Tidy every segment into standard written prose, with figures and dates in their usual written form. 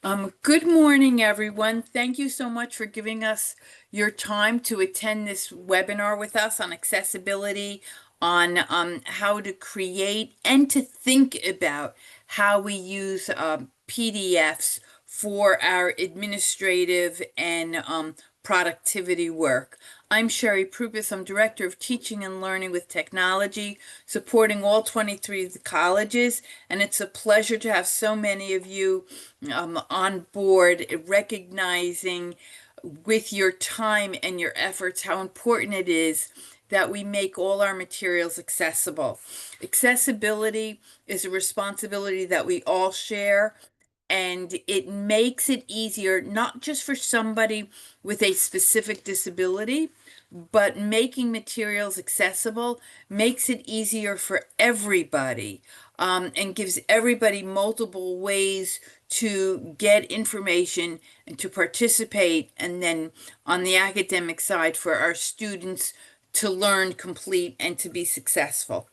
Good morning, everyone. Thank you so much for giving us your time to attend this webinar with us on accessibility, on how to create and to think about how we use PDFs for our administrative and productivity work. I'm Sherry Prupis. I'm Director of Teaching and Learning with Technology, supporting all 23 of the colleges, and it's a pleasure to have so many of you on board, recognizing with your time and your efforts how important it is that we make all our materials accessible. Accessibility is a responsibility that we all share, and it makes it easier, not just for somebody with a specific disability, but making materials accessible makes it easier for everybody, and gives everybody multiple ways to get information and to participate, and then on the academic side for our students to learn, complete, and to be successful.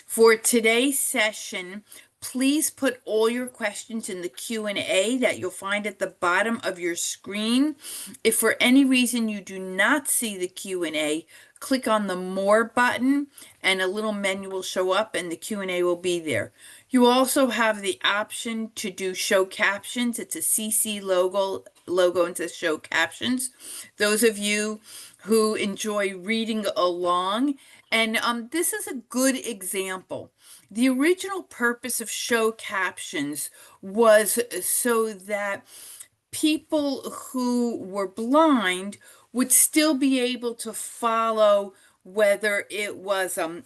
For today's session, please put all your questions in the Q&A that you'll find at the bottom of your screen. If for any reason you do not see the Q&A, click on the More button and a little menu will show up and the Q&A will be there. You also have the option to do show captions. It's a CC logo and says show captions. Those of you who enjoy reading along, and this is a good example. The original purpose of show captions was so that people who were blind would still be able to follow, whether it was a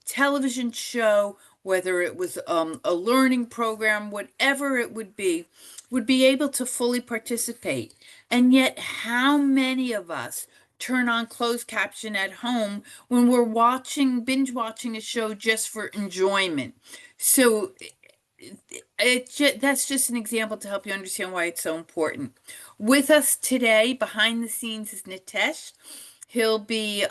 television show, whether it was a learning program, whatever it would be able to fully participate. And yet, how many of us turn on closed caption at home when we're binge watching a show just for enjoyment? So that's just an example to help you understand why it's so important. With us today, behind the scenes, is Nitesh. He'll be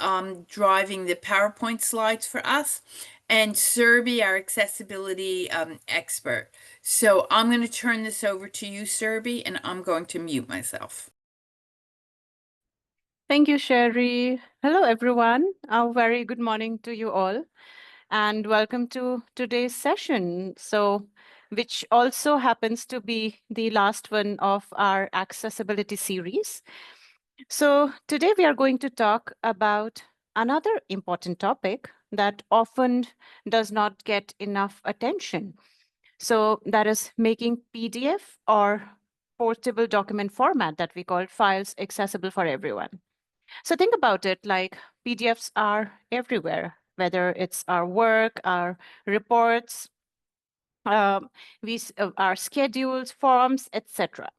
driving the PowerPoint slides for us, and Serby, our accessibility expert. So I'm going to turn this over to you, Serby, and I'm going to mute myself. Thank you, Sherry. Hello, everyone. A very good morning to you all, and welcome to today's session. Which also happens to be the last one of our accessibility series. So, today we are going to talk about another important topic that often does not get enough attention. So, that is making PDF or portable document format that we call files accessible for everyone. So think about it, like PDFs are everywhere, whether it's our work, our reports, our schedules, forms, etc.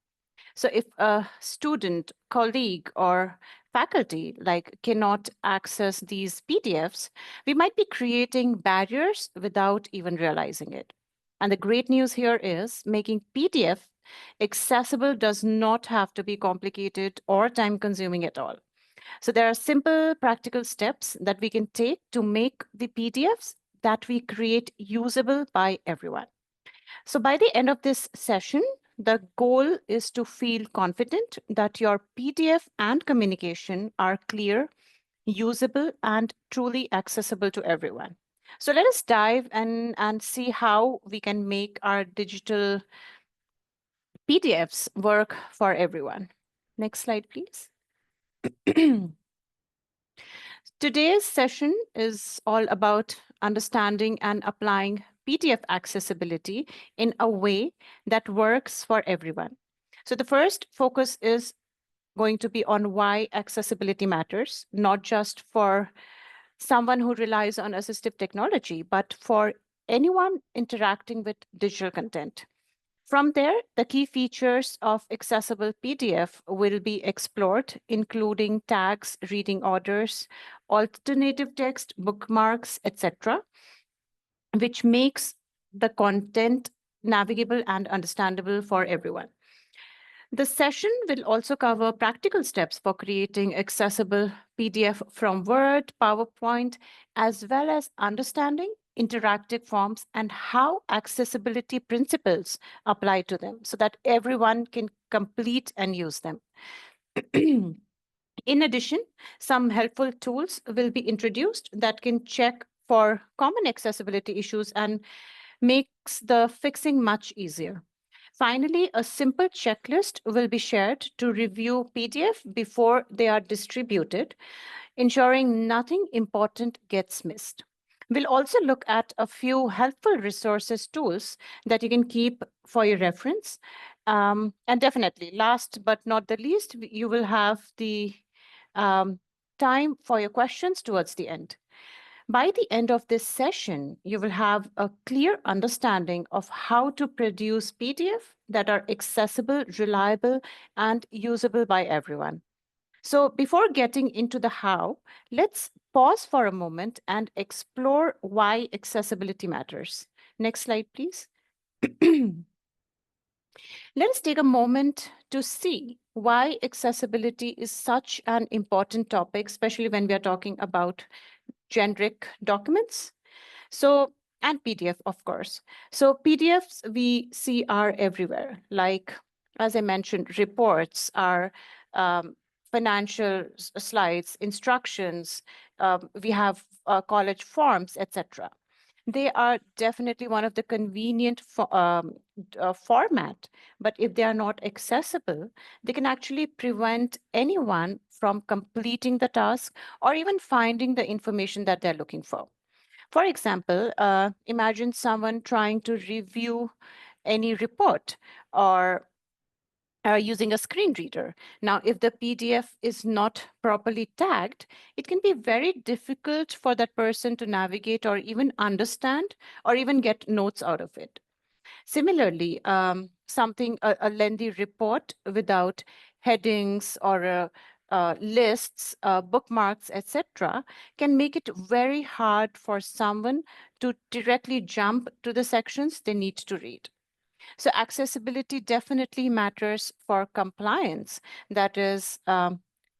So if a student, colleague, or faculty cannot access these PDFs, we might be creating barriers without even realizing it. And the great news here is making PDF accessible does not have to be complicated or time consuming at all. So there are simple practical steps that we can take to make the PDFs that we create usable by everyone. So by the end of this session, the goal is to feel confident that your PDF and communication are clear, usable, and truly accessible to everyone. So let us dive and see how we can make our digital PDFs work for everyone. Next slide, please. Today's session is all about understanding and applying PDF accessibility in a way that works for everyone. So the first focus is going to be on why accessibility matters, not just for someone who relies on assistive technology, but for anyone interacting with digital content. From there, the key features of accessible PDF will be explored, including tags, reading orders, alternative text, bookmarks, etc., which makes the content navigable and understandable for everyone. The session will also cover practical steps for creating accessible PDF from Word, PowerPoint, as well as understanding interactive forms, and how accessibility principles apply to them so that everyone can complete and use them. In addition, some helpful tools will be introduced that can check for common accessibility issues and makes the fixing much easier. Finally, a simple checklist will be shared to review PDF before they are distributed, ensuring nothing important gets missed. We'll also look at a few helpful resources tools that you can keep for your reference. And definitely, last but not the least, you will have the time for your questions towards the end. By the end of this session, you will have a clear understanding of how to produce PDF that are accessible, reliable, and usable by everyone. So before getting into the how, let's pause for a moment and explore why accessibility matters. Next slide, please. Let us take a moment to see why accessibility is such an important topic, especially when we are talking about generic documents. So, and PDF, of course. So PDFs we see are everywhere. Like, as I mentioned, reports are financial slides, instructions, we have college forms, etc. They are definitely one of the convenient format, but if they are not accessible, they can actually prevent anyone from completing the task or even finding the information that they're looking for. For example, imagine someone trying to review any report or using a screen reader. Now, if the PDF is not properly tagged, it can be very difficult for that person to navigate or even understand or even get notes out of it. Similarly, a lengthy report without headings or lists, bookmarks, etc., can make it very hard for someone to directly jump to the sections they need to read. So accessibility definitely matters for compliance. That is,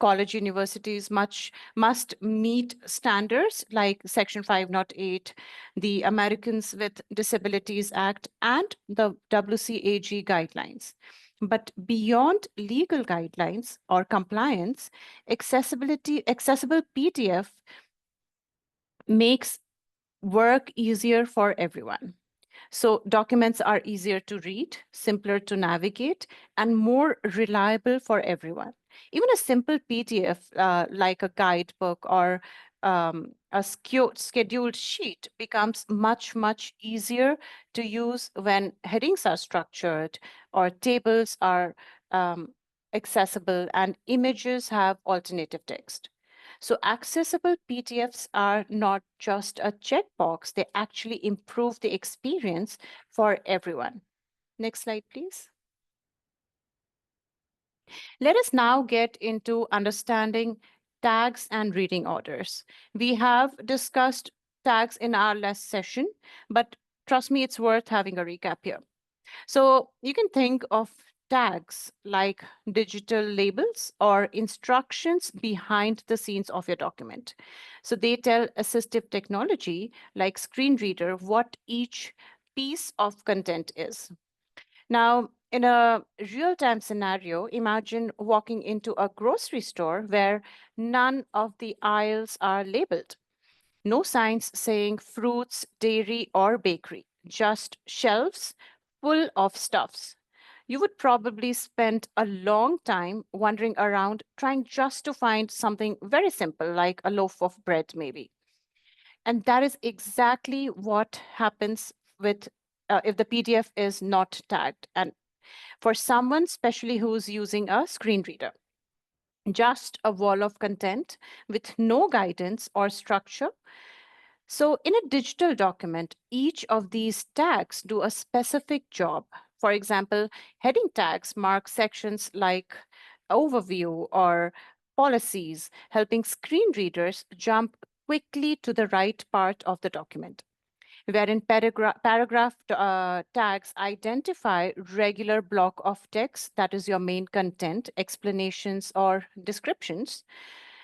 college universities must meet standards like Section 508, the Americans with Disabilities Act, and the WCAG guidelines. But beyond legal guidelines or compliance, accessible PDF makes work easier for everyone. So documents are easier to read, simpler to navigate, and more reliable for everyone. Even a simple PDF like a guidebook or a scheduled sheet becomes much easier to use when headings are structured or tables are accessible and images have alternative text. So accessible PDFs are not just a checkbox, they actually improve the experience for everyone. Next slide, please. Let us now get into understanding tags and reading orders. We have discussed tags in our last session, but trust me, it's worth having a recap here. So you can think of tags like digital labels or instructions behind the scenes of your document. So they tell assistive technology like screen reader what each piece of content is. Now, in a real-time scenario, imagine walking into a grocery store where none of the aisles are labeled. No signs saying fruits, dairy, or bakery, just shelves full of stuffs. You would probably spend a long time wandering around trying just to find something very simple, like a loaf of bread, maybe. And that is exactly what happens with if the PDF is not tagged. And for someone, especially who's using a screen reader, just a wall of content with no guidance or structure. So in a digital document, each of these tags do a specific job. For example, heading tags mark sections like overview or policies, helping screen readers jump quickly to the right part of the document. Wherein paragraph tags identify regular block of text, that is your main content, explanations or descriptions.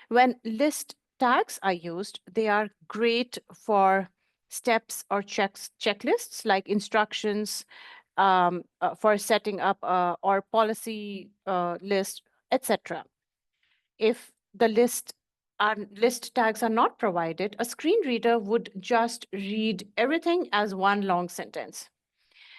When list tags are used, they are great for steps or checklists like instructions for setting up or policy list, etc. If the list tags are not provided, a screen reader would just read everything as one long sentence.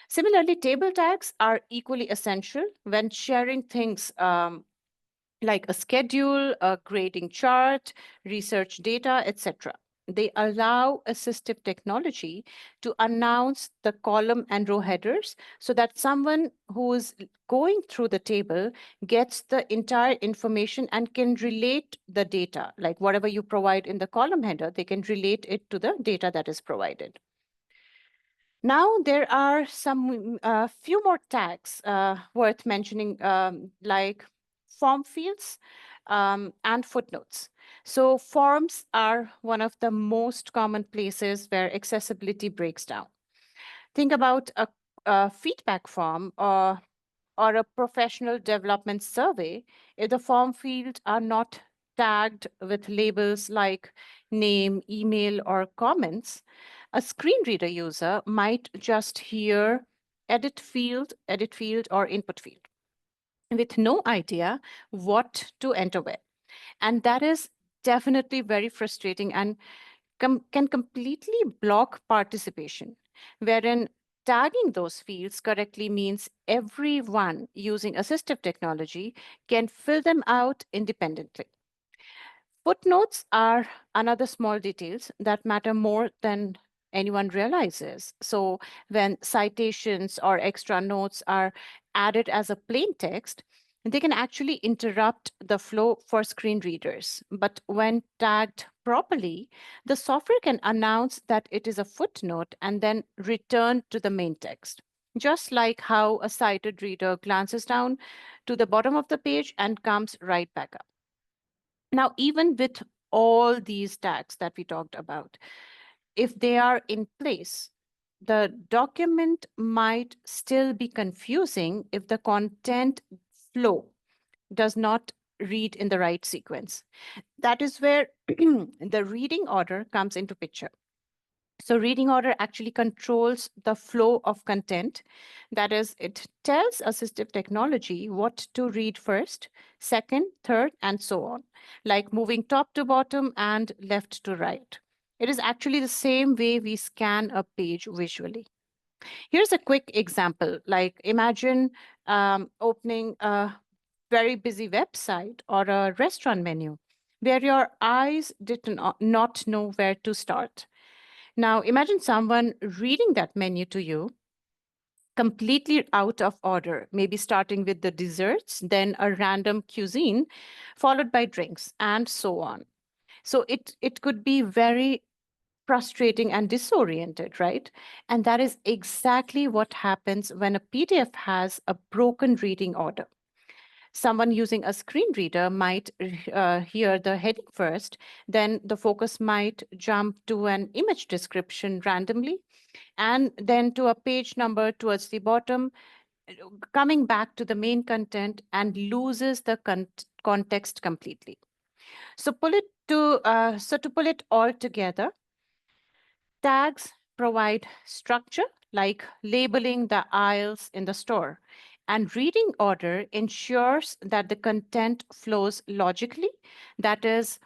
Similarly, table tags are equally essential when sharing things like a schedule, a grading chart, research data, etc. They allow assistive technology to announce the column and row headers so that someone who is going through the table gets the entire information and can relate the data, like whatever you provide in the column header, they can relate it to the data that is provided. Now there are some few more tags worth mentioning, like form fields and footnotes. So forms are one of the most common places where accessibility breaks down. Think about a feedback form or a professional development survey. If the form fields are not tagged with labels like name, email, or comments, a screen reader user might just hear edit field, or input field with no idea what to enter where. And that is definitely very frustrating and can completely block participation, wherein tagging those fields correctly means everyone using assistive technology can fill them out independently. Footnotes are another small details that matter more than anyone realizes. So when citations or extra notes are added as a plain text, they can actually interrupt the flow for screen readers. But when tagged properly, the software can announce that it is a footnote and then return to the main text. Just like how a sighted reader glances down to the bottom of the page and comes right back up. Now, even with all these tags that we talked about, if they are in place, the document might still be confusing if the content flow does not read in the right sequence. That is where the reading order comes into picture. So reading order actually controls the flow of content. That is, it tells assistive technology what to read first, second, third, and so on, like moving top to bottom and left to right. It is actually the same way we scan a page visually. Here's a quick example. Like imagine opening a very busy website or a restaurant menu where your eyes did not know where to start. Now, imagine someone reading that menu to you completely out of order, maybe starting with the desserts, then a random cuisine, followed by drinks, and so on. So it could be very frustrating and disoriented, right? And that is exactly what happens when a PDF has a broken reading order. Someone using a screen reader might hear the heading first, then the focus might jump to an image description randomly, and then to a page number towards the bottom, coming back to the main content and loses the context completely. So to pull it all together, tags provide structure, like labeling the aisles in the store. And reading order ensures that the content flows logically, that is,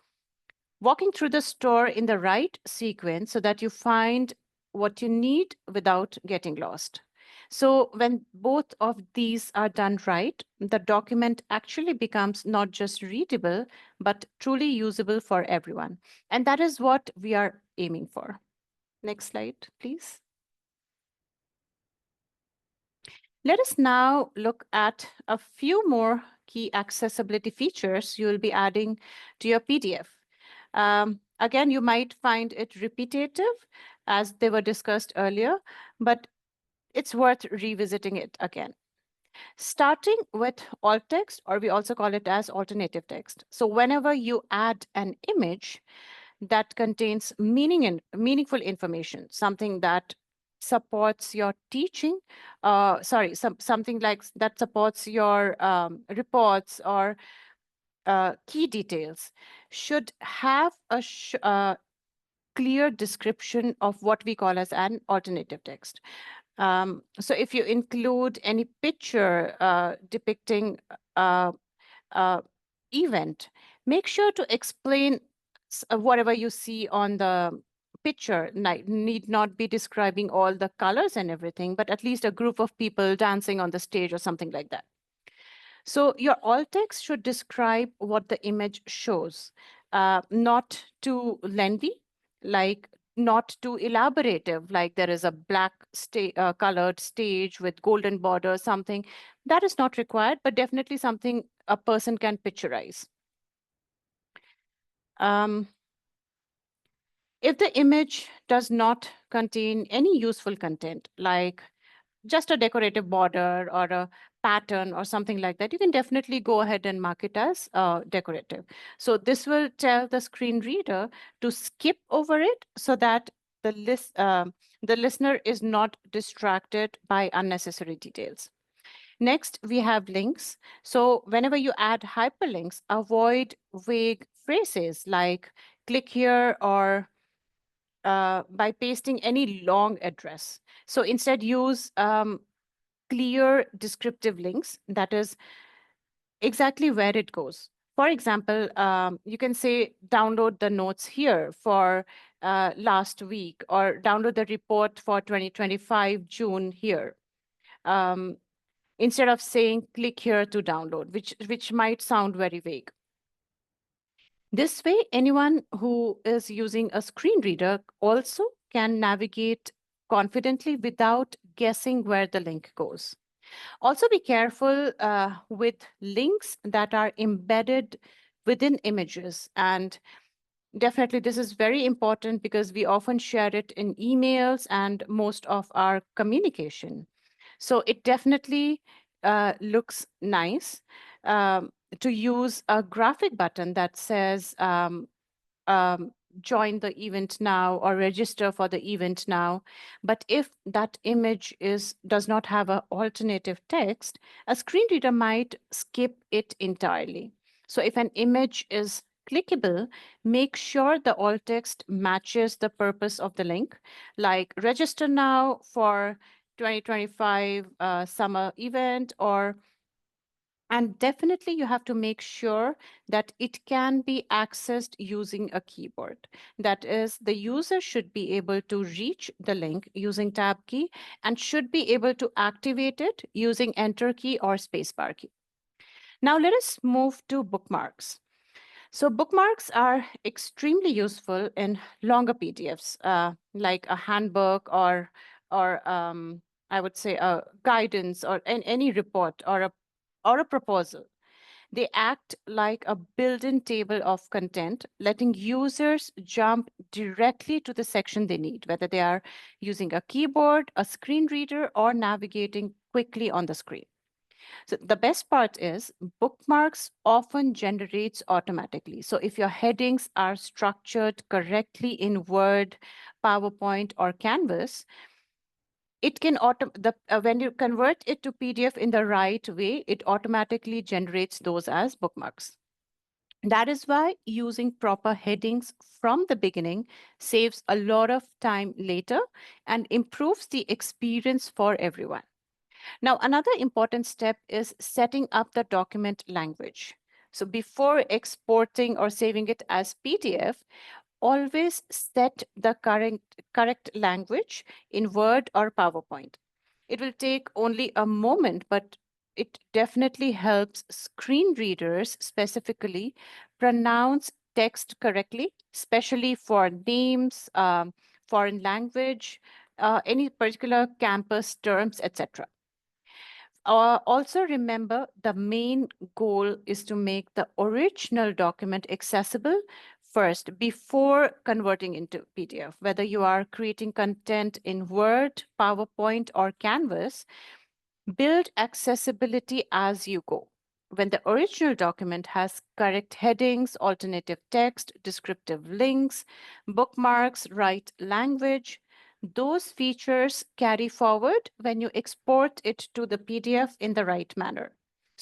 walking through the store in the right sequence so that you find what you need without getting lost. So, when both of these are done right, the document actually becomes not just readable, but truly usable for everyone. And that is what we are aiming for. Next slide, please. Let us now look at a few more key accessibility features you will be adding to your PDF. Again, you might find it repetitive as they were discussed earlier, but it's worth revisiting it again. Starting with alt text, or we also call it as alternative text. So whenever you add an image that contains meaningful information, something that supports your teaching, something like that supports your reports or key details, should have clear description of what we call as an alternative text. So if you include any picture depicting event, make sure to explain whatever you see on the picture. Need not be describing all the colors and everything, but at least a group of people dancing on the stage or something like that. So your alt text should describe what the image shows, not too lengthy, like not too elaborative, like there is a black colored stage with golden border, something that is not required, but definitely something a person can picturize. If the image does not contain any useful content, like just a decorative border or a pattern or something like that, you can definitely go ahead and mark it as decorative. So this will tell the screen reader to skip over it so that the listener is not distracted by unnecessary details. Next, we have links. So whenever you add hyperlinks, avoid vague phrases like click here or by pasting any long address. So instead use clear descriptive links, that is exactly where it goes. For example, you can say download the notes here for last week, or download the report for 2025 June here. Instead of saying click here to download, which might sound very vague. This way, anyone who is using a screen reader also can navigate confidently without guessing where the link goes. Also, be careful with links that are embedded within images. And definitely, this is very important because we often share it in emails and most of our communication. So it definitely looks nice to use a graphic button that says join the event now or register for the event now. But if that image does not have an alternative text, a screen reader might skip it entirely. So if an image is clickable, make sure the alt text matches the purpose of the link, like register now for 2025 summer event, and definitely you have to make sure that it can be accessed using a keyboard. That is, the user should be able to reach the link using tab key and should be able to activate it using enter key or spacebar key. Now let us move to bookmarks. So bookmarks are extremely useful in longer PDFs, like a handbook or I would say a guidance or any report or a proposal. They act like a built-in table of content, letting users jump directly to the section they need, whether they are using a keyboard, a screen reader, or navigating quickly on the screen. So the best part is bookmarks often generates automatically. So if your headings are structured correctly in Word, PowerPoint, or Canvas, it can when you convert it to PDF in the right way, it automatically generates those as bookmarks. That is why using proper headings from the beginning saves a lot of time later and improves the experience for everyone. Now, another important step is setting up the document language. So before exporting or saving it as PDF, always set the correct language in Word or PowerPoint. It will take only a moment, but it definitely helps screen readers specifically pronounce text correctly, especially for names, foreign language, any particular campus terms, etc. Also remember, the main goal is to make the original document accessible first before converting into PDF. Whether you are creating content in Word, PowerPoint, or Canvas, build accessibility as you go. When the original document has correct headings, alternative text, descriptive links, bookmarks, right language, those features carry forward when you export it to the PDF in the right manner.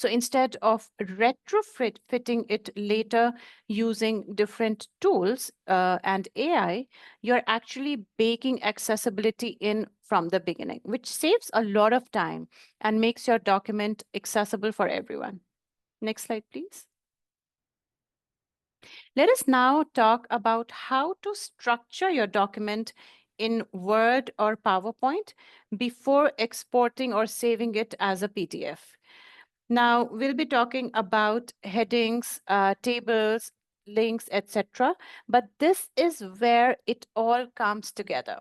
So instead of retrofitting it later using different tools and AI, you're actually baking accessibility in from the beginning, which saves a lot of time and makes your document accessible for everyone. Next slide, please. Let us now talk about how to structure your document in Word or PowerPoint before exporting or saving it as a PDF. Now, we'll be talking about headings, tables, links, etc. But this is where it all comes together.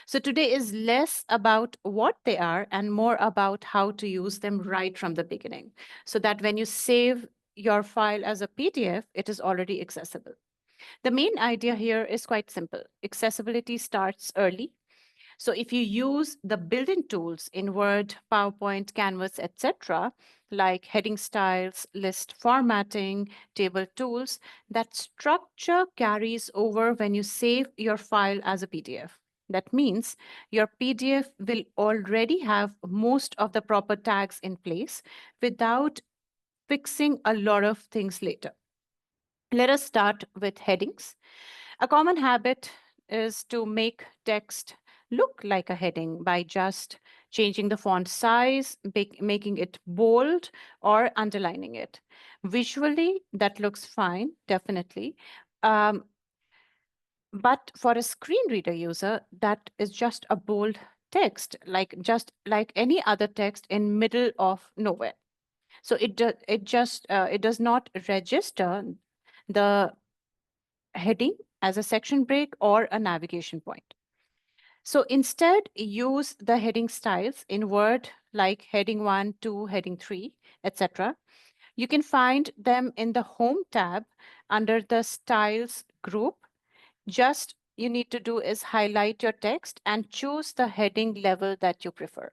So today is less about what they are and more about how to use them right from the beginning, so that when you save your file as a PDF, it is already accessible. The main idea here is quite simple. Accessibility starts early. So if you use the built-in tools in Word, PowerPoint, Canvas, etc., like heading styles, list formatting, table tools, that structure carries over when you save your file as a PDF. That means your PDF will already have most of the proper tags in place without fixing a lot of things later. Let us start with headings. A common habit is to make text look like a heading by just changing the font size, making it bold, or underlining it. Visually, that looks fine, definitely. Um, but for a screen reader user, that is just a bold text, just like any other text in middle of nowhere. So it does not register the heading as a section break or a navigation point. So instead, use the heading styles in Word like heading 1, 2, heading 3, etc. You can find them in the Home tab under the Styles group. Just you need to do is highlight your text and choose the heading level that you prefer.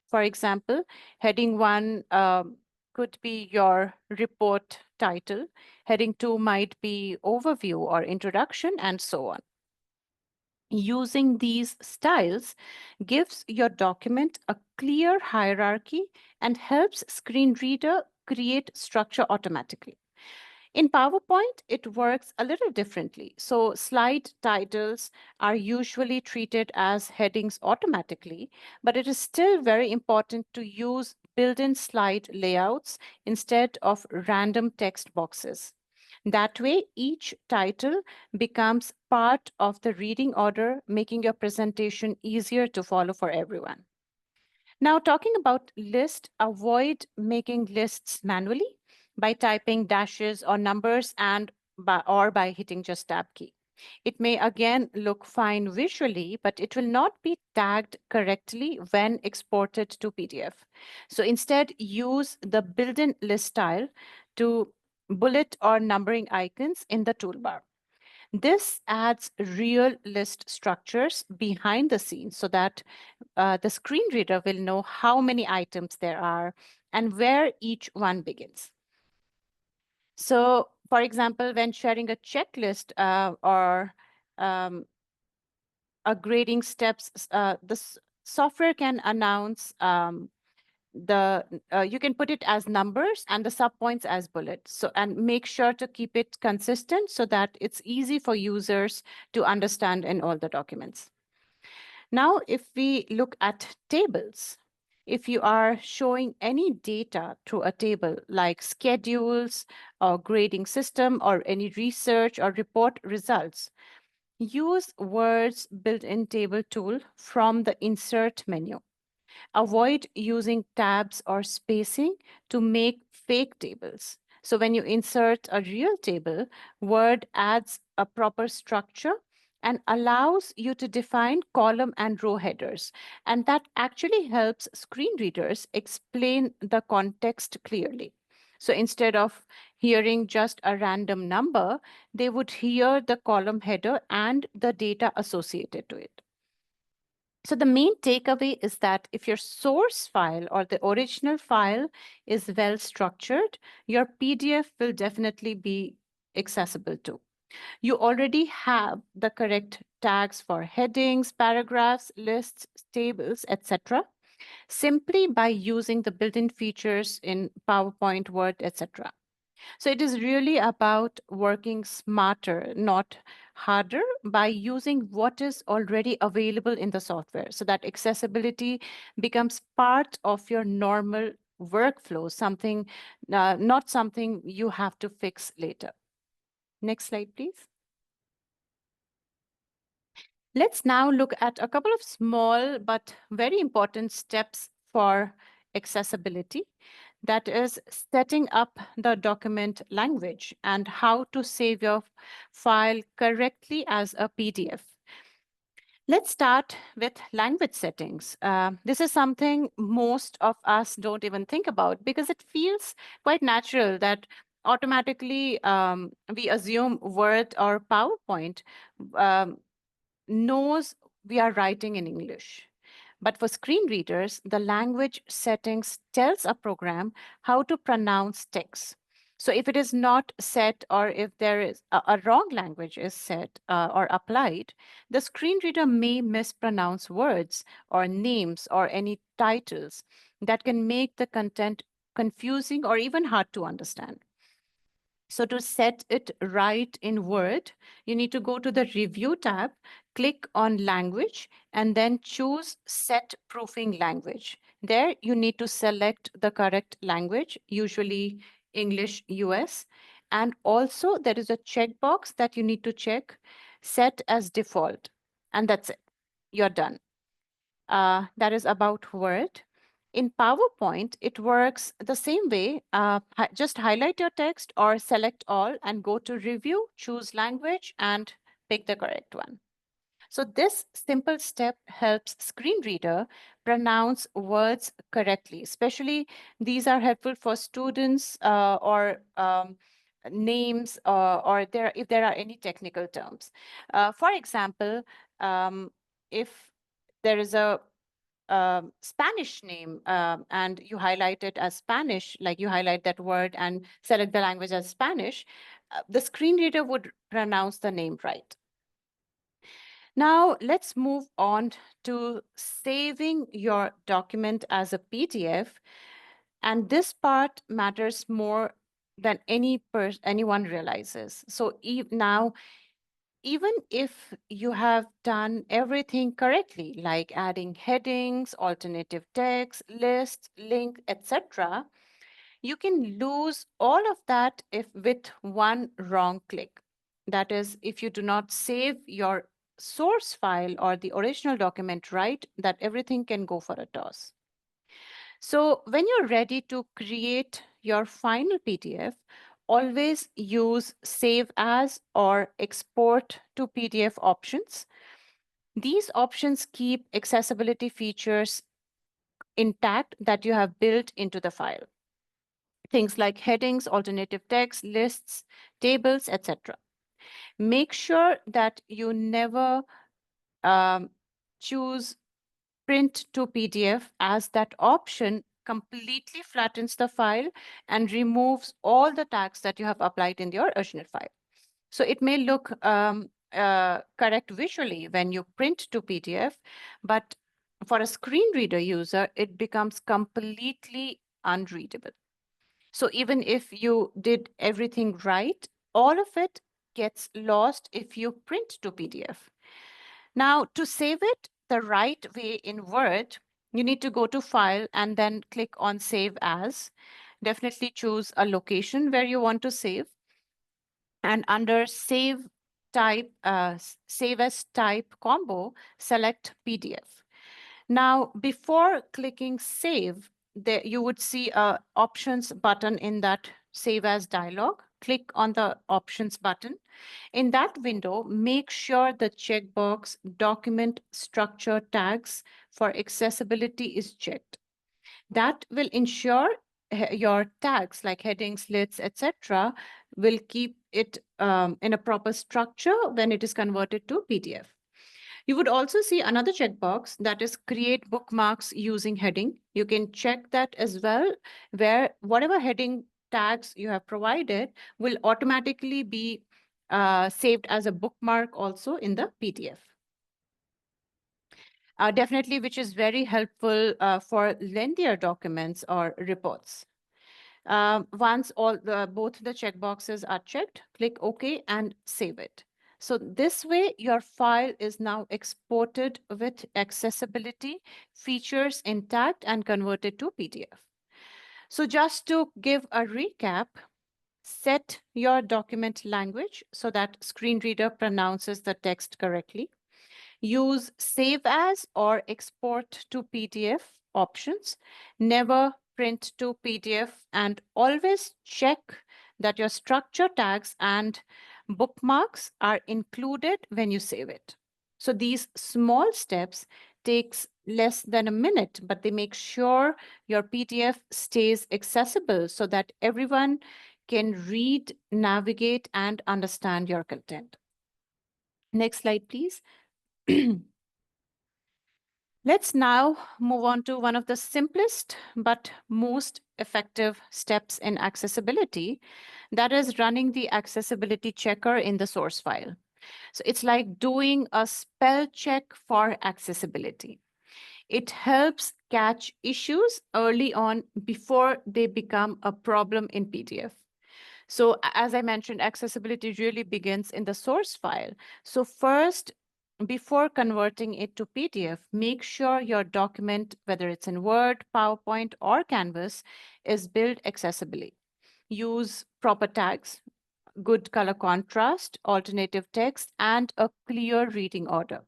For example, heading 1 could be your report title. Heading 2 might be overview or introduction, and so on. Using these styles gives your document a clear hierarchy and helps screen reader create structure automatically. In PowerPoint, it works a little differently. So slide titles are usually treated as headings automatically, but it is still very important to use built-in slide layouts instead of random text boxes. That way, each title becomes part of the reading order, making your presentation easier to follow for everyone. Now, talking about list, avoid making lists manually by typing dashes or numbers or by hitting just tab key. It may again look fine visually, but it will not be tagged correctly when exported to PDF. So instead, use the built-in list style to bullet or numbering icons in the toolbar. This adds real list structures behind the scenes so that the screen reader will know how many items there are and where each one begins. So, for example, when sharing a checklist or a grading steps, software can announce you can put it as numbers and the subpoints as bullets. So, and make sure to keep it consistent so that it's easy for users to understand in all the documents. Now, if we look at tables, if you are showing any data through a table like schedules or grading system or any research or report results, use Word's built-in table tool from the Insert menu. Avoid using tabs or spacing to make fake tables. So when you insert a real table, Word adds a proper structure and allows you to define column and row headers. And that actually helps screen readers explain the context clearly. So instead of hearing just a random number, they would hear the column header and the data associated to it. So the main takeaway is that if your source file or the original file is well structured, your PDF will definitely be accessible too. You already have the correct tags for headings, paragraphs, lists, tables, etc. simply by using the built-in features in PowerPoint, Word, etc. So it is really about working smarter, not harder, by using what is already available in the software so that accessibility becomes part of your normal workflow, something, not something you have to fix later. Next slide, please. Let's now look at a couple of small but very important steps for accessibility. That is setting up the document language and how to save your file correctly as a PDF. Let's start with language settings. This is something most of us don't even think about because it feels quite natural that automatically we assume Word or PowerPoint um, knows we are writing in English. But for screen readers, the language settings tells a program how to pronounce text. So if it is not set or if there is a wrong language is set or applied, the screen reader may mispronounce words or names or any titles that can make the content confusing or even hard to understand. So to set it right in Word, you need to go to the Review tab, click on Language, and then choose Set Proofing Language. There you need to select the correct language, usually English US. And also there is a checkbox that you need to check, Set as Default. And that's it. You're done. That is about Word. In PowerPoint, it works the same way. Just highlight your text or select all and go to Review, choose language, and pick the correct one. So this simple step helps screen reader pronounce words correctly. Especially these are helpful for students or names or if there are any technical terms. For example, if there is a Spanish name and you highlight it as Spanish, like you highlight that word and select the language as Spanish, the screen reader would pronounce the name right. Now let's move on to saving your document as a PDF. And this part matters more than anyone realizes. So now even if you have done everything correctly, like adding headings, alternative text, lists, link, etc., you can lose all of that if with one wrong click. That is, if you do not save your source file or the original document right, that everything can go for a toss. So when you're ready to create your final PDF, always use Save As or Export to PDF options. These options keep accessibility features intact that you have built into the file. Things like headings, alternative text, lists, tables, etc. Make sure that you never choose Print to PDF, as that option completely flattens the file and removes all the tags that you have applied in your original file. So it may look correct visually when you print to PDF, but for a screen reader user, it becomes completely unreadable. So even if you did everything right, all of it gets lost if you print to PDF. Now, to save it the right way in Word, you need to go to File and then click on Save As. Definitely choose a location where you want to save. And under Save Type, Save as Type combo, select PDF. Now, before clicking Save, you would see a Options button in that Save As dialog. Click on the Options button. In that window, make sure the checkbox Document Structure Tags for Accessibility is checked. That will ensure your tags like headings, lists, etc., will keep it in a proper structure when it is converted to PDF. You would also see another checkbox that is create bookmarks using heading. You can check that as well, where whatever heading tags you have provided will automatically be saved as a bookmark also in the PDF. definitely, which is very helpful for lengthier documents or reports. Once both the checkboxes are checked, click OK and save it. So this way, your file is now exported with accessibility features intact and converted to PDF. So just to give a recap, set your document language so that screen reader pronounces the text correctly. Use save as or export to PDF options. Never print to PDF, and always check that your structure tags and bookmarks are included when you save it. So these small steps takes less than a minute, but they make sure your PDF stays accessible so that everyone can read, navigate, and understand your content. Next slide, please. Let's now move on to one of the simplest but most effective steps in accessibility, that is running the accessibility checker in the source file. So it's like doing a spell check for accessibility. It helps catch issues early on before they become a problem in PDF. So as I mentioned, accessibility really begins in the source file. So first, before converting it to PDF, make sure your document, whether it's in Word, PowerPoint, or Canvas, is built accessibly. Use proper tags, good color contrast, alternative text, and a clear reading order.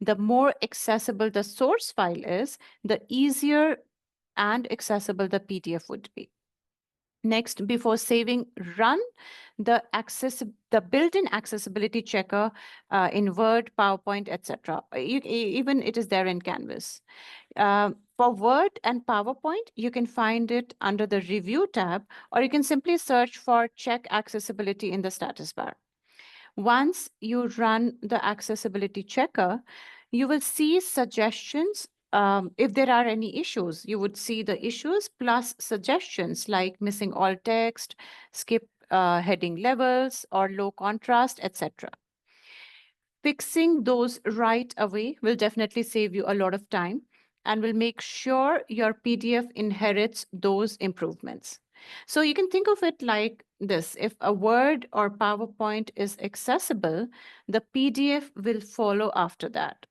The more accessible the source file is, the easier and accessible the PDF would be. Next, before saving, run the built-in accessibility checker in Word, PowerPoint, etc. Even it is there in Canvas. For Word and PowerPoint, you can find it under the Review tab, or you can simply search for Check Accessibility in the status bar. Once you run the accessibility checker, you will see suggestions. If there are any issues, you would see the issues plus suggestions like missing alt text, skip heading levels, or low contrast, etc. Fixing those right away will definitely save you a lot of time and will make sure your PDF inherits those improvements. So you can think of it like this. If a Word or PowerPoint is accessible, the PDF will follow after that.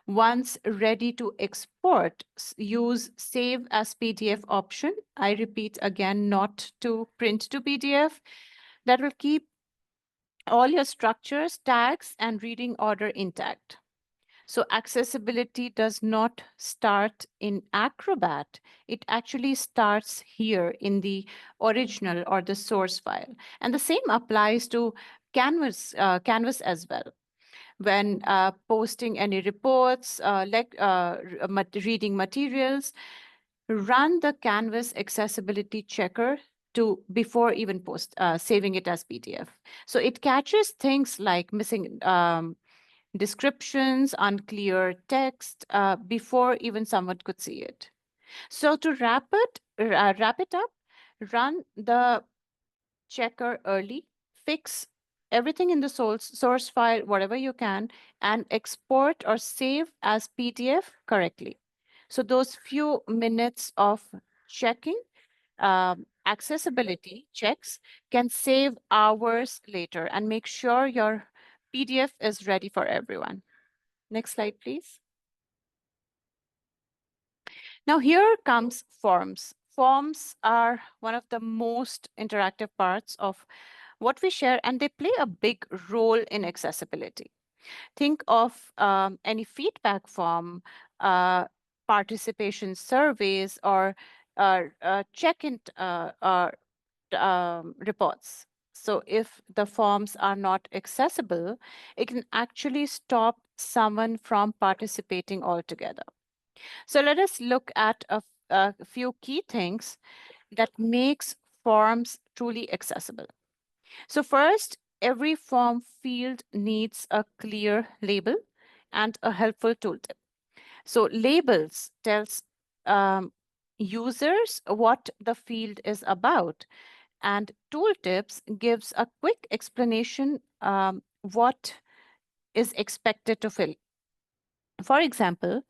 Once ready to export, use Save as PDF option. I repeat again, not to print to PDF. That will keep all your structures, tags, and reading order intact. So accessibility does not start in Acrobat. It actually starts here in the original or the source file. And the same applies to Canvas as well. When posting any reports, reading materials, run the Canvas accessibility checker before even saving it as PDF. So it catches things like missing descriptions, unclear text before even someone could see it. So to wrap it up, run the checker early, fix everything in the source file, whatever you can, and export or save as PDF correctly. So those few minutes of checking accessibility checks can save hours later and make sure your PDF is ready for everyone. Next slide, please. Now here comes forms. Forms are one of the most interactive parts of what we share, and they play a big role in accessibility. Think of any feedback form, participation surveys, or check-in reports. So if the forms are not accessible, it can actually stop someone from participating altogether. So let us look at a few key things that makes forms truly accessible. So first, every form field needs a clear label and a helpful tooltip. So labels tells users what the field is about, and tooltips gives a quick explanation what is expected to fill. For example,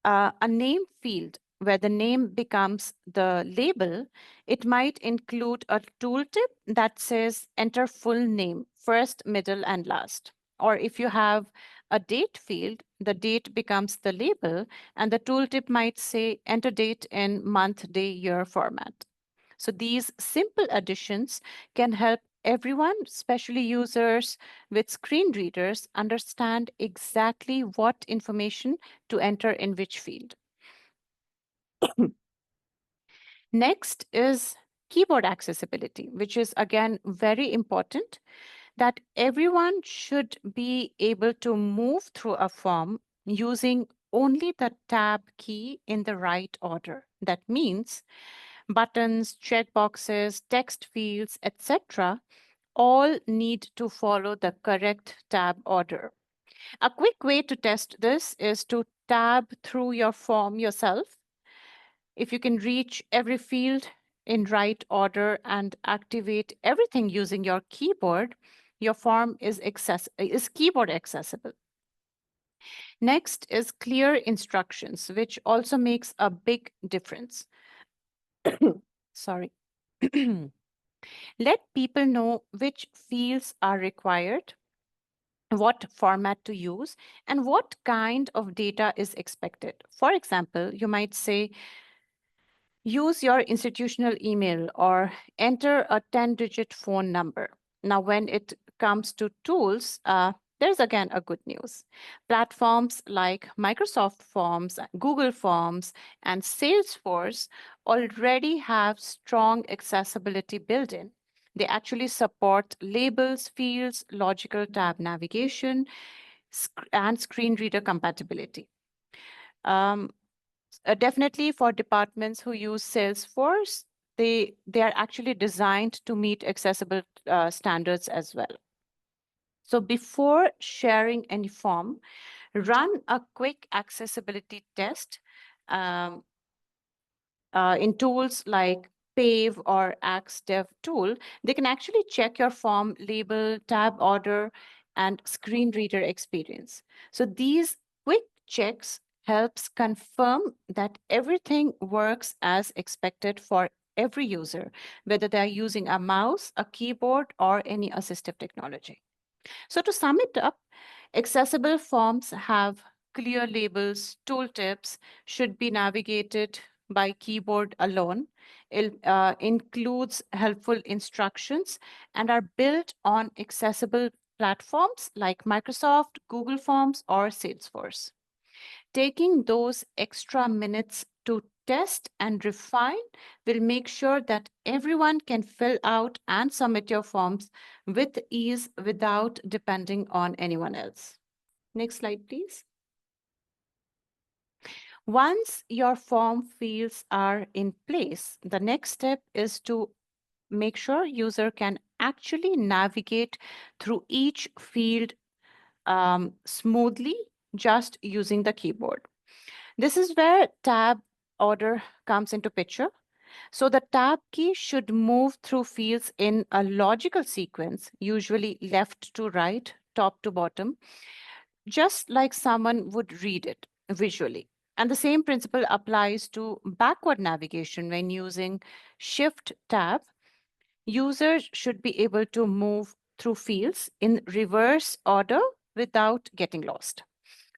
a name field where the name becomes the label, it might include a tooltip that says enter full name, first, middle, and last. Or if you have a date field, the date becomes the label, and the tooltip might say enter date in month, day, year format. So these simple additions can help everyone, especially users with screen readers, understand exactly what information to enter in which field. Next is keyboard accessibility, which is again very important, that everyone should be able to move through a form using only the tab key in the right order. That means buttons, checkboxes, text fields, etc., all need to follow the correct tab order. A quick way to test this is to tab through your form yourself. If you can reach every field in right order and activate everything using your keyboard, your form is keyboard accessible. Next is clear instructions, which also makes a big difference. Sorry. Let people know which fields are required, what format to use, and what kind of data is expected. For example, you might say, use your institutional email or enter a 10-digit phone number. Now, when it comes to tools, there's again a good news. Platforms like Microsoft Forms, Google Forms, and Salesforce already have strong accessibility built in. They actually support labels, fields, logical tab navigation, and screen reader compatibility. Um, Definitely for departments who use Salesforce, they are actually designed to meet accessible standards as well. So before sharing any form, run a quick accessibility test um, in tools like Pave or AxeDev tool. They can actually check your form label, tab order, and screen reader experience. So these quick checks helps confirm that everything works as expected for every user, whether they're using a mouse, a keyboard, or any assistive technology. So to sum it up, accessible forms have clear labels, tooltips, should be navigated by keyboard alone. It includes helpful instructions and are built on accessible platforms like Microsoft, Google Forms, or Salesforce. Taking those extra minutes to test and refine will make sure that everyone can fill out and submit your forms with ease without depending on anyone else. Next slide, please. Once your form fields are in place, the next step is to make sure user can actually navigate through each field smoothly just using the keyboard. This is where tab order comes into picture. So the tab key should move through fields in a logical sequence, usually left to right, top to bottom, just like someone would read it visually. And the same principle applies to backward navigation when using Shift tab. Users should be able to move through fields in reverse order without getting lost.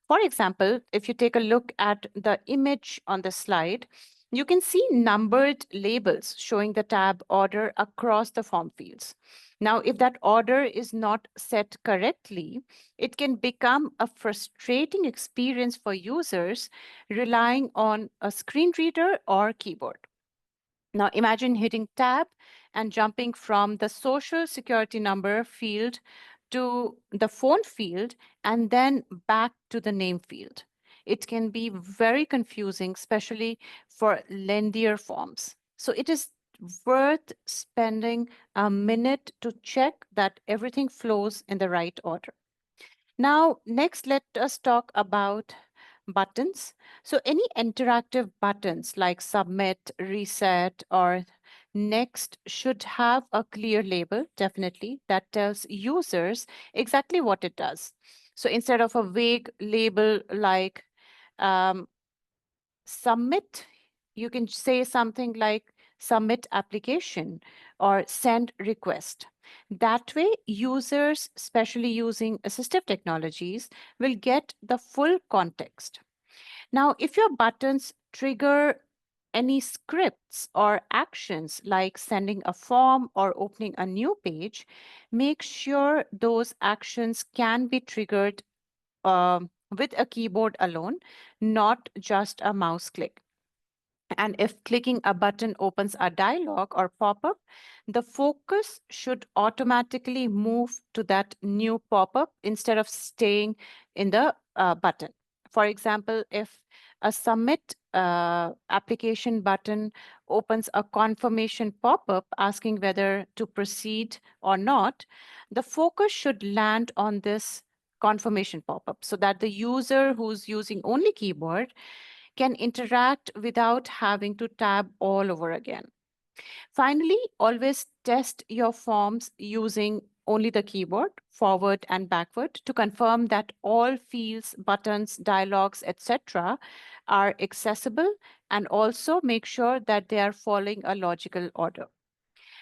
For example, if you take a look at the image on the slide, you can see numbered labels showing the tab order across the form fields. Now, if that order is not set correctly, it can become a frustrating experience for users relying on a screen reader or keyboard. Now, imagine hitting tab and jumping from the social security number field to the phone field and then back to the name field. It can be very confusing, especially for lengthier forms. So it is worth spending a minute to check that everything flows in the right order. Now, next, let us talk about buttons. So any interactive buttons like submit, reset, or next should have a clear label, definitely, that tells users exactly what it does. So instead of a vague label like submit, you can say something like submit application or send request. That way, users, especially using assistive technologies, will get the full context. Now, if your buttons trigger any scripts or actions like sending a form or opening a new page, make sure those actions can be triggered with a keyboard alone, not just a mouse click. And if clicking a button opens a dialog or pop up, the focus should automatically move to that new pop up instead of staying in the button. For example, if a submit application button opens a confirmation pop up asking whether to proceed or not, the focus should land on this confirmation pop up so that the user who's using only keyboard can interact without having to tab all over again. Finally, always test your forms using only the keyboard, forward and backward, to confirm that all fields, buttons, dialogues, etc. are accessible, and also make sure that they are following a logical order.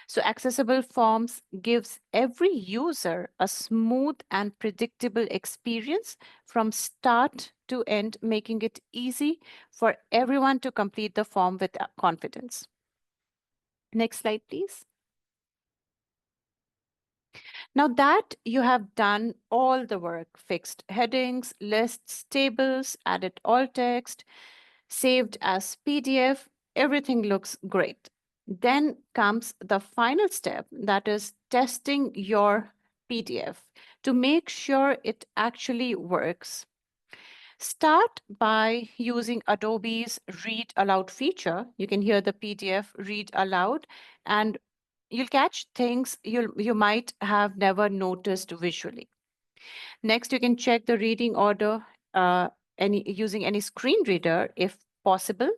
So accessible forms gives every user a smooth and predictable experience from start to end, making it easy for everyone to complete the form with confidence. Next slide, please. Now that you have done all the work, fixed headings, lists, tables, added alt text, saved as PDF, everything looks great. Then comes the final step, that is testing your PDF to make sure it actually works. Start by using Adobe's Read Aloud feature. You can hear the PDF read aloud, and you'll catch things you might have never noticed visually. Next, you can check the reading order using any screen reader if possible.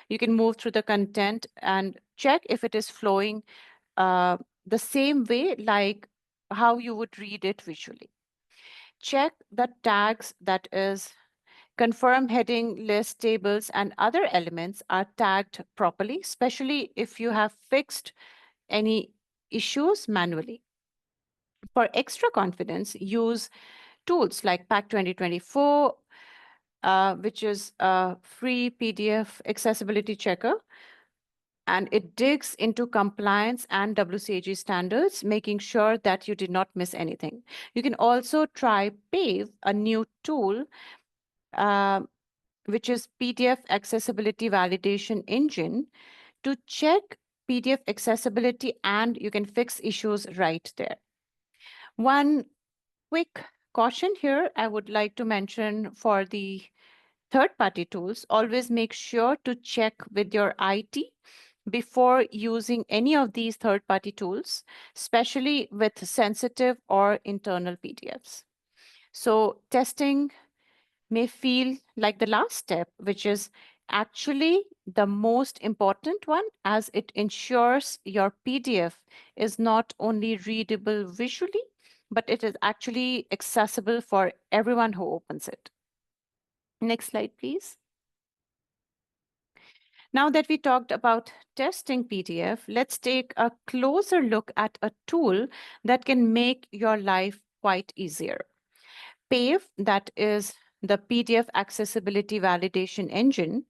You can move through the content and check if it is flowing the same way like how you would read it visually. Check the tags, that is confirm heading, list, tables, and other elements are tagged properly, especially if you have fixed any issues manually. For extra confidence, use tools like Pack 2024, which is a free PDF accessibility checker, and it digs into compliance and WCAG standards, making sure that you did not miss anything. You can also try PAVE, a new tool, which is PDF Accessibility Validation Engine, to check PDF accessibility, and you can fix issues right there. One quick caution here I would like to mention for the third-party tools: always make sure to check with your IT before using any of these third-party tools, especially with sensitive or internal PDFs. So testing may feel like the last step, which is actually the most important one, as it ensures your PDF is not only readable visually, but it is actually accessible for everyone who opens it. Next slide, please. Now that we talked about testing PDF, let's take a closer look at a tool that can make your life quite easier. PAVE, that is the PDF Accessibility Validation Engine,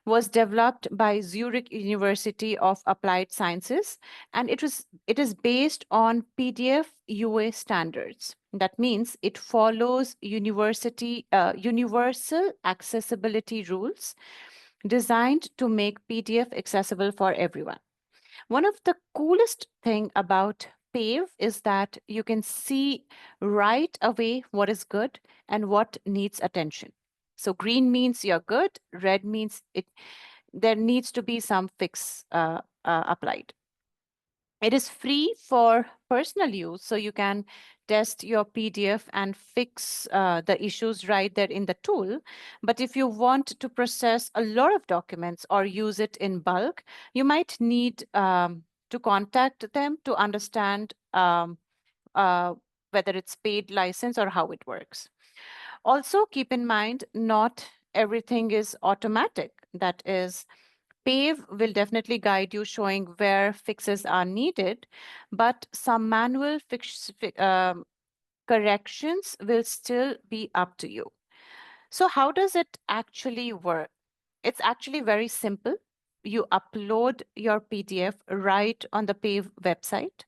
was developed by Zurich University of Applied Sciences, and it is based on PDF UA standards. That means it follows universal accessibility rules designed to make PDF accessible for everyone. One of the coolest thing about PAVE is that you can see right away what is good and what needs attention. So green means you're good, red means there needs to be some fix applied. It is free for personal use, so you can test your PDF and fix the issues right there in the tool. But if you want to process a lot of documents or use it in bulk, you might need to contact them to understand whether it's paid license or how it works. Also, keep in mind, not everything is automatic. That is, PAVE will definitely guide you showing where fixes are needed, but some manual corrections will still be up to you. So how does it actually work? It's actually very simple. You upload your PDF right on the PAVE website.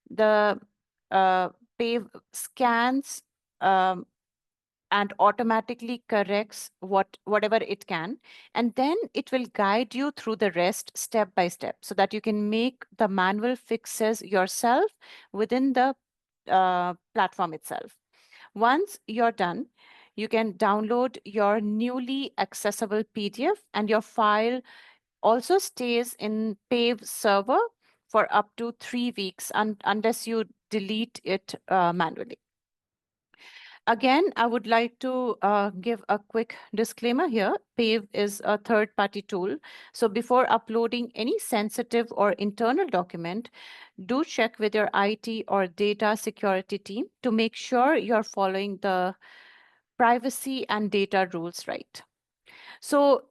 The PAVE scans and automatically corrects whatever it can, and then it will guide you through the rest step by step so that you can make the manual fixes yourself within the platform itself. Once you're done, you can download your newly accessible PDF, and your file also stays in PAVE server for up to 3 weeks unless you delete it manually. Again, I would like to give a quick disclaimer here. PAVE is a third-party tool. So before uploading any sensitive or internal document, do check with your IT or data security team to make sure you're following the privacy and data rules right. So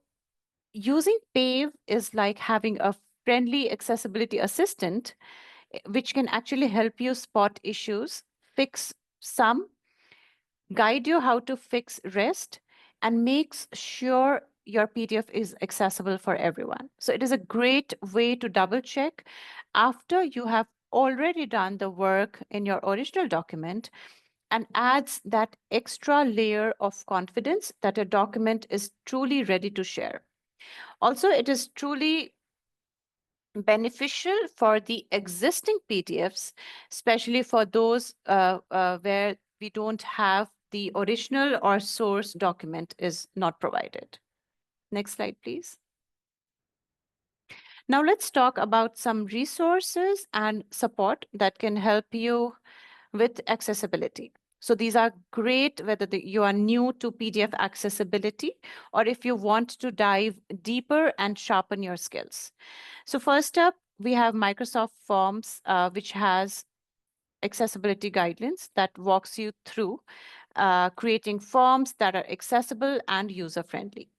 using PAVE is like having a friendly accessibility assistant, which can actually help you spot issues, fix some, guide you how to fix rest, and makes sure your PDF is accessible for everyone. So it is a great way to double check after you have already done the work in your original document, and adds that extra layer of confidence that a document is truly ready to share. Also, it is truly beneficial for the existing PDFs, especially for those where we don't have the original or source document is not provided. Next slide, please. Now let's talk about some resources and support that can help you with accessibility. So these are great whether you are new to PDF accessibility or if you want to dive deeper and sharpen your skills. So first up, we have Microsoft Forms, which has accessibility guidelines that walks you through creating forms that are accessible and user-friendly.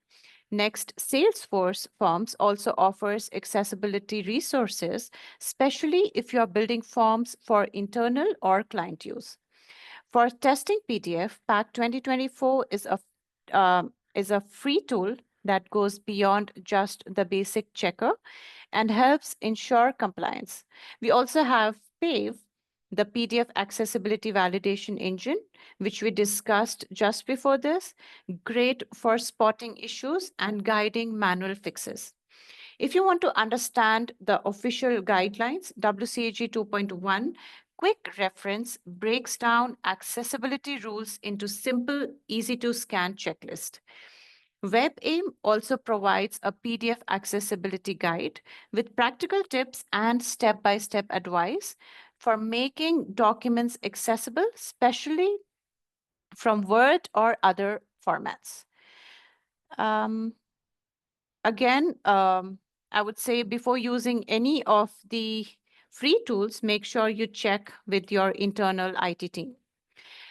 Next, Salesforce Forms also offers accessibility resources, especially if you are building forms for internal or client use. For testing PDF, PAC 2024 is a free tool that goes beyond just the basic checker and helps ensure compliance. We also have PAVE, the PDF accessibility validation engine, which we discussed just before this, great for spotting issues and guiding manual fixes. If you want to understand the official guidelines, WCAG 2.1 Quick Reference breaks down accessibility rules into simple, easy to scan checklist. WebAIM also provides a PDF accessibility guide with practical tips and step-by-step advice for making documents accessible, especially from Word or other formats. Again, I would say before using any of the free tools, make sure you check with your internal IT team.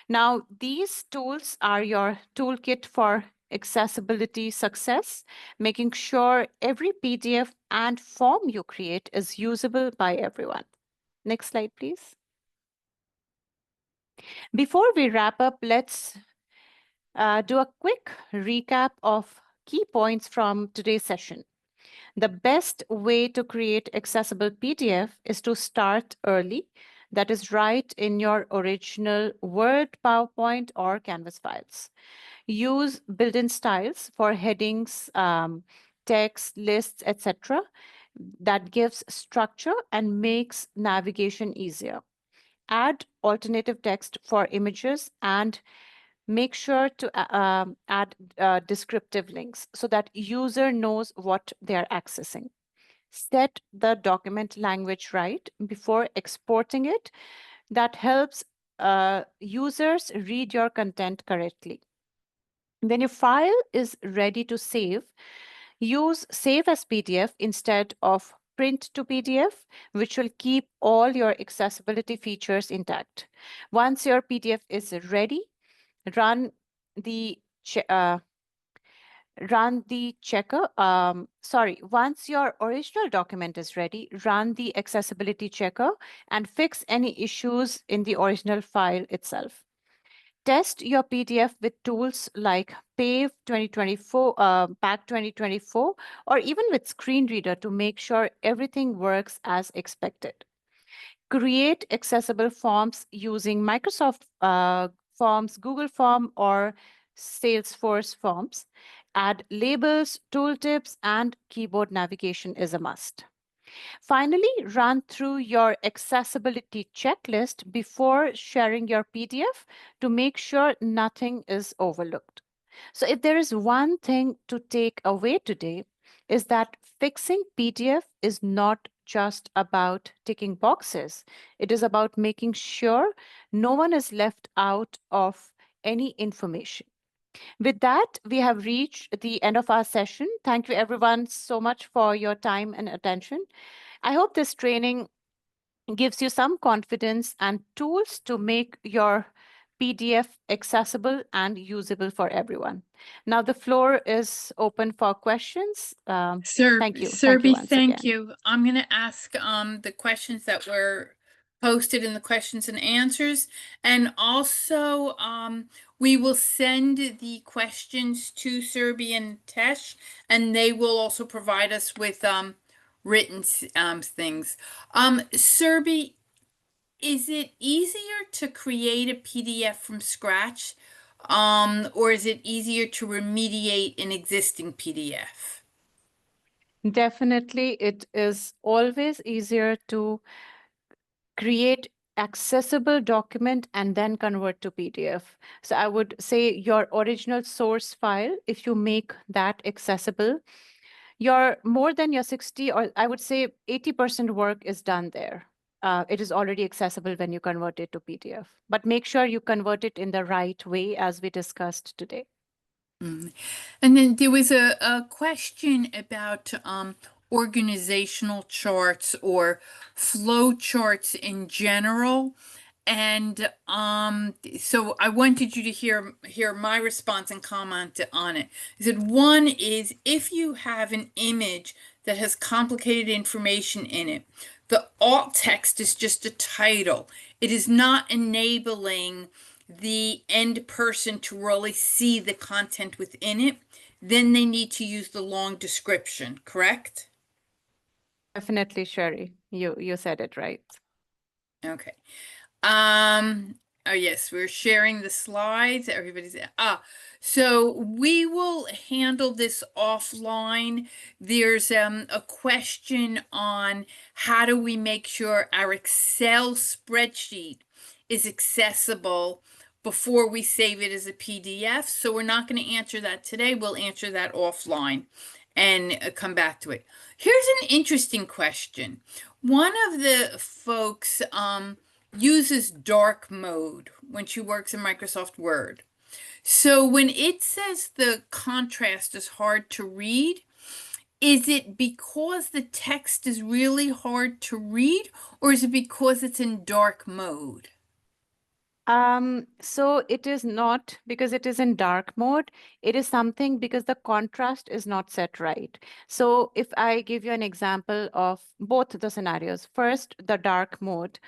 Now, these tools are your toolkit for accessibility success, making sure every PDF and form you create is usable by everyone. Next slide, please. Before we wrap up, let's do a quick recap of key points from today's session. The best way to create accessible PDF is to start early, that is right in your original Word, PowerPoint, or Canvas files. Use built-in styles for headings, text, lists, etc. That gives structure and makes navigation easier. Add alternative text for images and make sure to add descriptive links so that user knows what they're accessing. Set the document language right before exporting it. That helps users read your content correctly. When your file is ready to save, use Save as PDF instead of Print to PDF, which will keep all your accessibility features intact. Once your PDF is ready, run the run the checker. Once your original document is ready, run the accessibility checker and fix any issues in the original file itself. Test your PDF with tools like PAVE 2024, PAC 2024, or even with Screen Reader to make sure everything works as expected. Create accessible forms using Microsoft Forms, Google Form, or Salesforce Forms. Add labels, tooltips, and keyboard navigation is a must. Finally, run through your accessibility checklist before sharing your PDF to make sure nothing is overlooked. So if there is one thing to take away today, is that fixing PDF is not just about ticking boxes. It is about making sure no one is left out of any information. With that, we have reached the end of our session. Thank you everyone so much for your time and attention. I hope this training gives you some confidence and tools to make your PDF accessible and usable for everyone. Now the floor is open for questions. Thank you. Thank you Serby, once thank again. you. I'm going to ask the questions that were posted in the questions and answers. And also, we will send the questions to Serby and Tesh, and they will also provide us with written things. Serby, is it easier to create a PDF from scratch, or is it easier to remediate an existing PDF? Definitely, it is always easier to create accessible document and then convert to PDF. So I would say your original source file, if you make that accessible, your more than your 60, or I would say 80% work is done there. It is already accessible when you convert it to PDF, but make sure you convert it in the right way as we discussed today. Mm. And then there was a question about organizational charts or flow charts in general. And so I wanted you to hear my response and comment on it. I said one is if you have an image that has complicated information in it, the alt text is just a title. It is not enabling the end person to really see the content within it. Then they need to use the long description, correct? Definitely, Sherry, you said it right. Okay. Oh yes, we're sharing the slides. Everybody's so we will handle this offline. There's a question on how do we make sure our Excel spreadsheet is accessible before we save it as a PDF. So we're not going to answer that today. We'll answer that offline and come back to it. Here's an interesting question. One of the folks uses dark mode when she works in Microsoft Word. So when it says the contrast is hard to read, is it because the text is really hard to read, or is it because it's in dark mode? So it is not because it is in dark mode. It is something because the contrast is not set right. So if I give you an example of both the scenarios, first, the dark mode.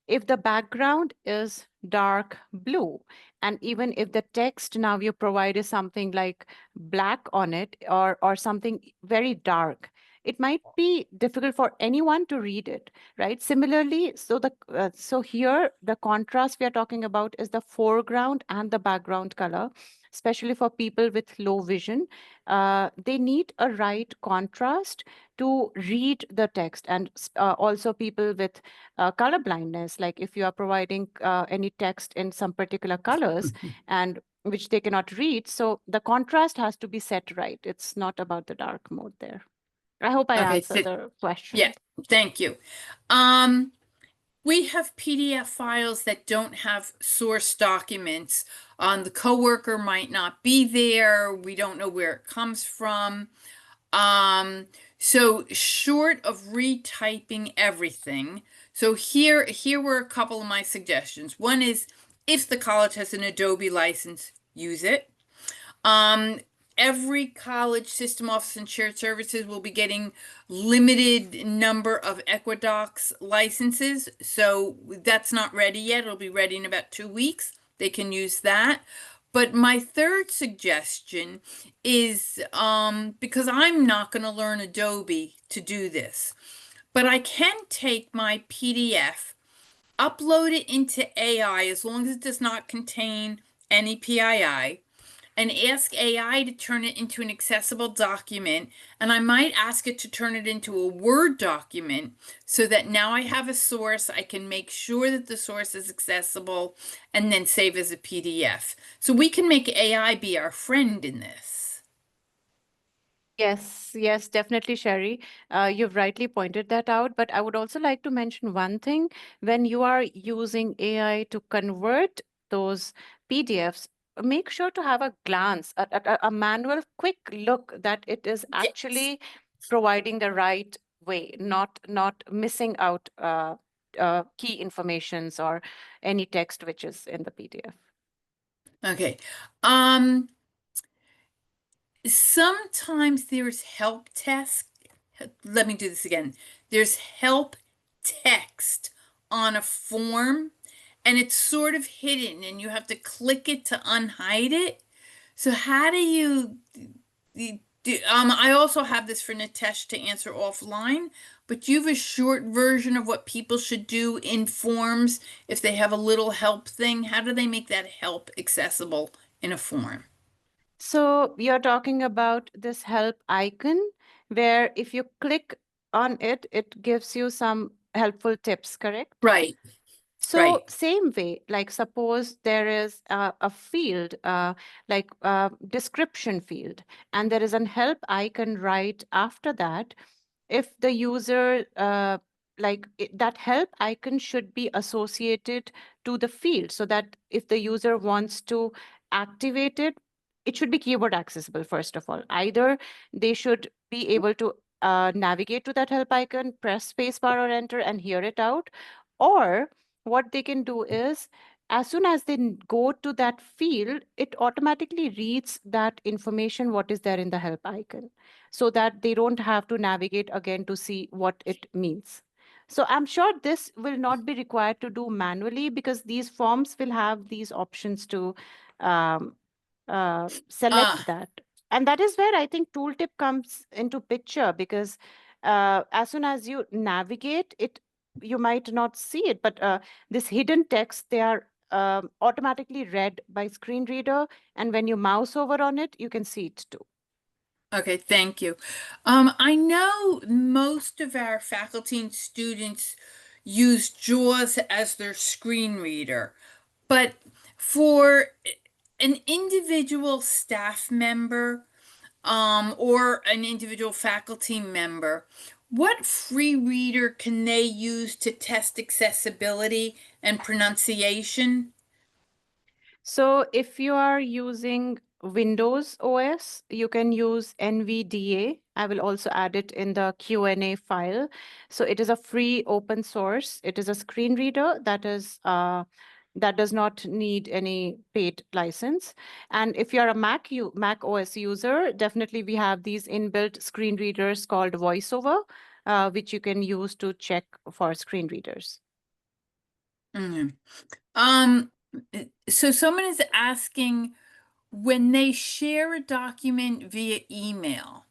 If the background is dark blue, and even if the text now you provide is something like black on it or something very dark, it might be difficult for anyone to read it, right? Similarly, so here the contrast we are talking about is the foreground and the background color, especially for people with low vision. They need a right contrast to read the text, and also people with color blindness, like if you are providing any text in some particular colors and which they cannot read, so the contrast has to be set right. It's not about the dark mode there. I hope I Okay, answered the question. yeah, thank you. We have PDF files that don't have source documents. The coworker might not be there. We don't know where it comes from. So short of retyping everything, so here were a couple of my suggestions. One is if the college has an Adobe license, use it. Um, every college system office and shared services will be getting limited number of Equidocs licenses. So that's not ready yet. It'll be ready in about 2 weeks. They can use that. But my third suggestion is because I'm not going to learn Adobe to do this, but I can take my PDF, upload it into AI as long as it does not contain any PII, and ask AI to turn it into an accessible document. And I might ask it to turn it into a Word document so that now I have a source. I can make sure that the source is accessible and then save as a PDF. So we can make AI be our friend in this. Yes, yes, definitely, Sherry. You've rightly pointed that out. But I would also like to mention one thing. When you are using AI to convert those PDFs, make sure to have a glance, a manual quick look that it is Yes. actually providing the right way, not missing out key informations or any text which is in the PDF. Okay. Sometimes there's help text. Let me do this again. There's help text on a form, and it's sort of hidden, and you have to click it to unhide it. So how do you do? I also have this for Nitesh to answer offline, but you have a short version of what people should do in forms if they have a little help thing. How do they make that help accessible in a form? So you're talking about this help icon where if you click on it, it gives you some helpful tips, correct? Right, So right. same way, like suppose there is a field, like a description field, and there is an help icon right after that. If the user, that help icon should be associated to the field so that if the user wants to activate it, it should be keyboard accessible, first of all. Either they should be able to navigate to that help icon, press spacebar or enter and hear it out, or what they can do is as soon as they go to that field, it automatically reads that information, what is there in the help icon, so that they don't have to navigate again to see what it means. So I'm sure this will not be required to do manually because these forms will have these options to um, select Ah, that. And that is where I think tooltip comes into picture because as soon as you navigate it, you might not see it, but this hidden text, they are automatically read by screen reader. And when you mouse over on it, you can see it too. okay, thank you. I know most of our faculty and students use JAWS as their screen reader, but for an individual staff member, or an individual faculty member, what free reader can they use to test accessibility and pronunciation? So if you are using Windows OS, you can use NVDA. I will also add it in the Q&A file. So it is a free open source. It is a screen reader that does not need any paid license. And if you're a Mac OS user, definitely we have these inbuilt screen readers called VoiceOver, which you can use to check for screen readers. Mhm. Um, so someone is asking when they share a document via email.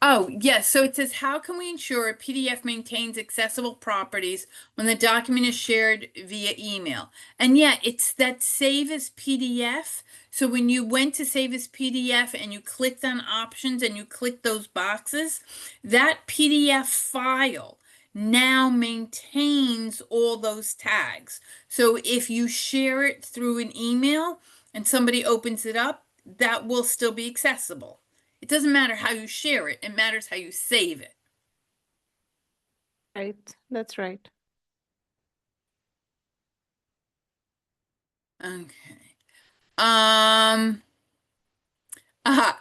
Oh, yes. So it says, how can we ensure a PDF maintains accessible properties when the document is shared via email? And yeah, it's that save as PDF. So when you went to save as PDF and you clicked on options and you clicked those boxes, that PDF file now maintains all those tags. So if you share it through an email and somebody opens it up, that will still be accessible. It doesn't matter how you share it, it matters how you save it. Right, that's right. Okay. Um uh,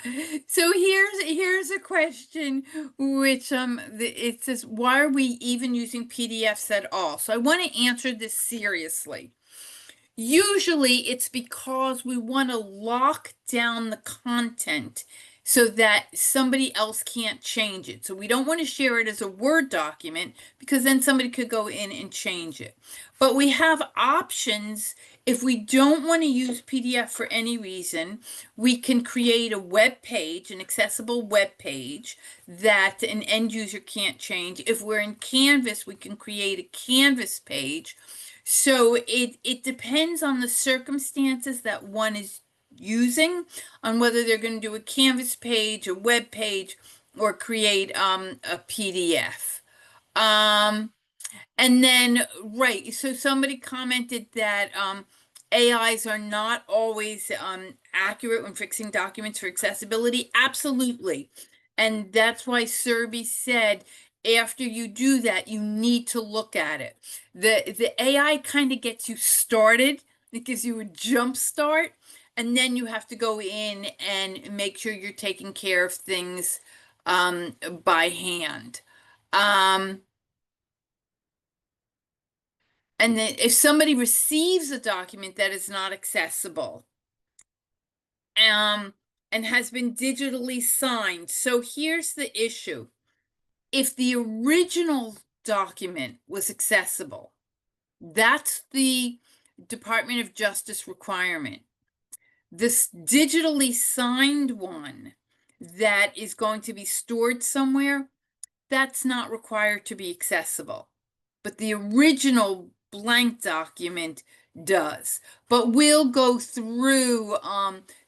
so here's a question which it says, why are we even using PDFs at all? So I want to answer this seriously. Usually it's because we want to lock down the content so that somebody else can't change it. So we don't want to share it as a Word document because then somebody could go in and change it. But we have options if we don't want to use PDF for any reason. We can create a web page, an accessible web page that an end user can't change. If we're in Canvas, we can create a Canvas page. So it depends on the circumstances that one is using, on whether they're going to do a Canvas page, a web page, or create a PDF. And then, right, so somebody commented that AIs are not always accurate when fixing documents for accessibility. Absolutely. And that's why Serby said after you do that, you need to look at it. The AI kind of gets you started, it gives you a jump start, and then you have to go in and make sure you're taking care of things by hand. And then if somebody receives a document that is not accessible, and has been digitally signed. So here's the issue. If the original document was accessible, that's the Department of Justice requirement. This digitally signed one that is going to be stored somewhere, that's not required to be accessible. But the original blank document does. But we'll go through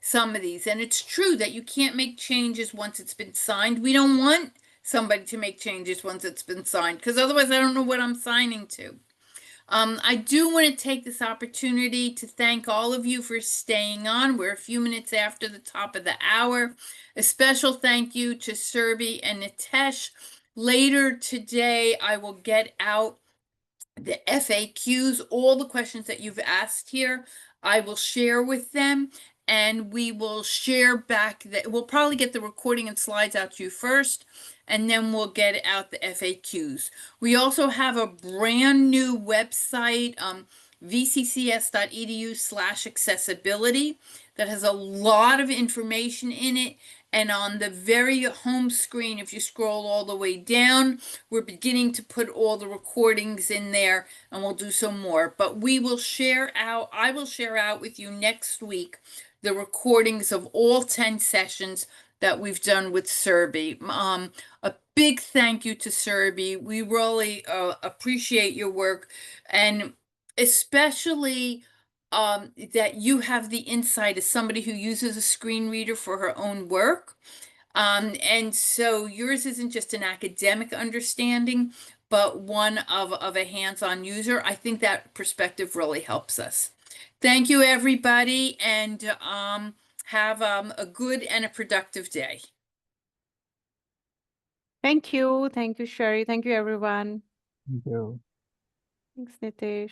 some of these. And it's true that you can't make changes once it's been signed. We don't want somebody to make changes once it's been signed, because otherwise I don't know what I'm signing to. I do want to take this opportunity to thank all of you for staying on. We're a few minutes after the top of the hour. A special thank you to Serby and Nitesh. Later today, I will get out the FAQs, all the questions that you've asked here, I will share with them, and we will share back that we'll probably get the recording and slides out to you first, and then we'll get out the FAQs. We also have a brand new website, vccs.edu/accessibility, that has a lot of information in it. And on the very home screen, if you scroll all the way down, we're beginning to put all the recordings in there, and we'll do some more. But we will share out, I will share out with you next week the recordings of all 10 sessions that we've done with Serby. A big thank you to Serby. We really appreciate your work, and especially that you have the insight as somebody who uses a screen reader for her own work. And so yours isn't just an academic understanding, but one of a hands-on user. I think that perspective really helps us. Thank you, everybody, and have a good and a productive day. Thank you. Thank you, Sherry. Thank you, everyone. Thank you. Thanks, Nitesh.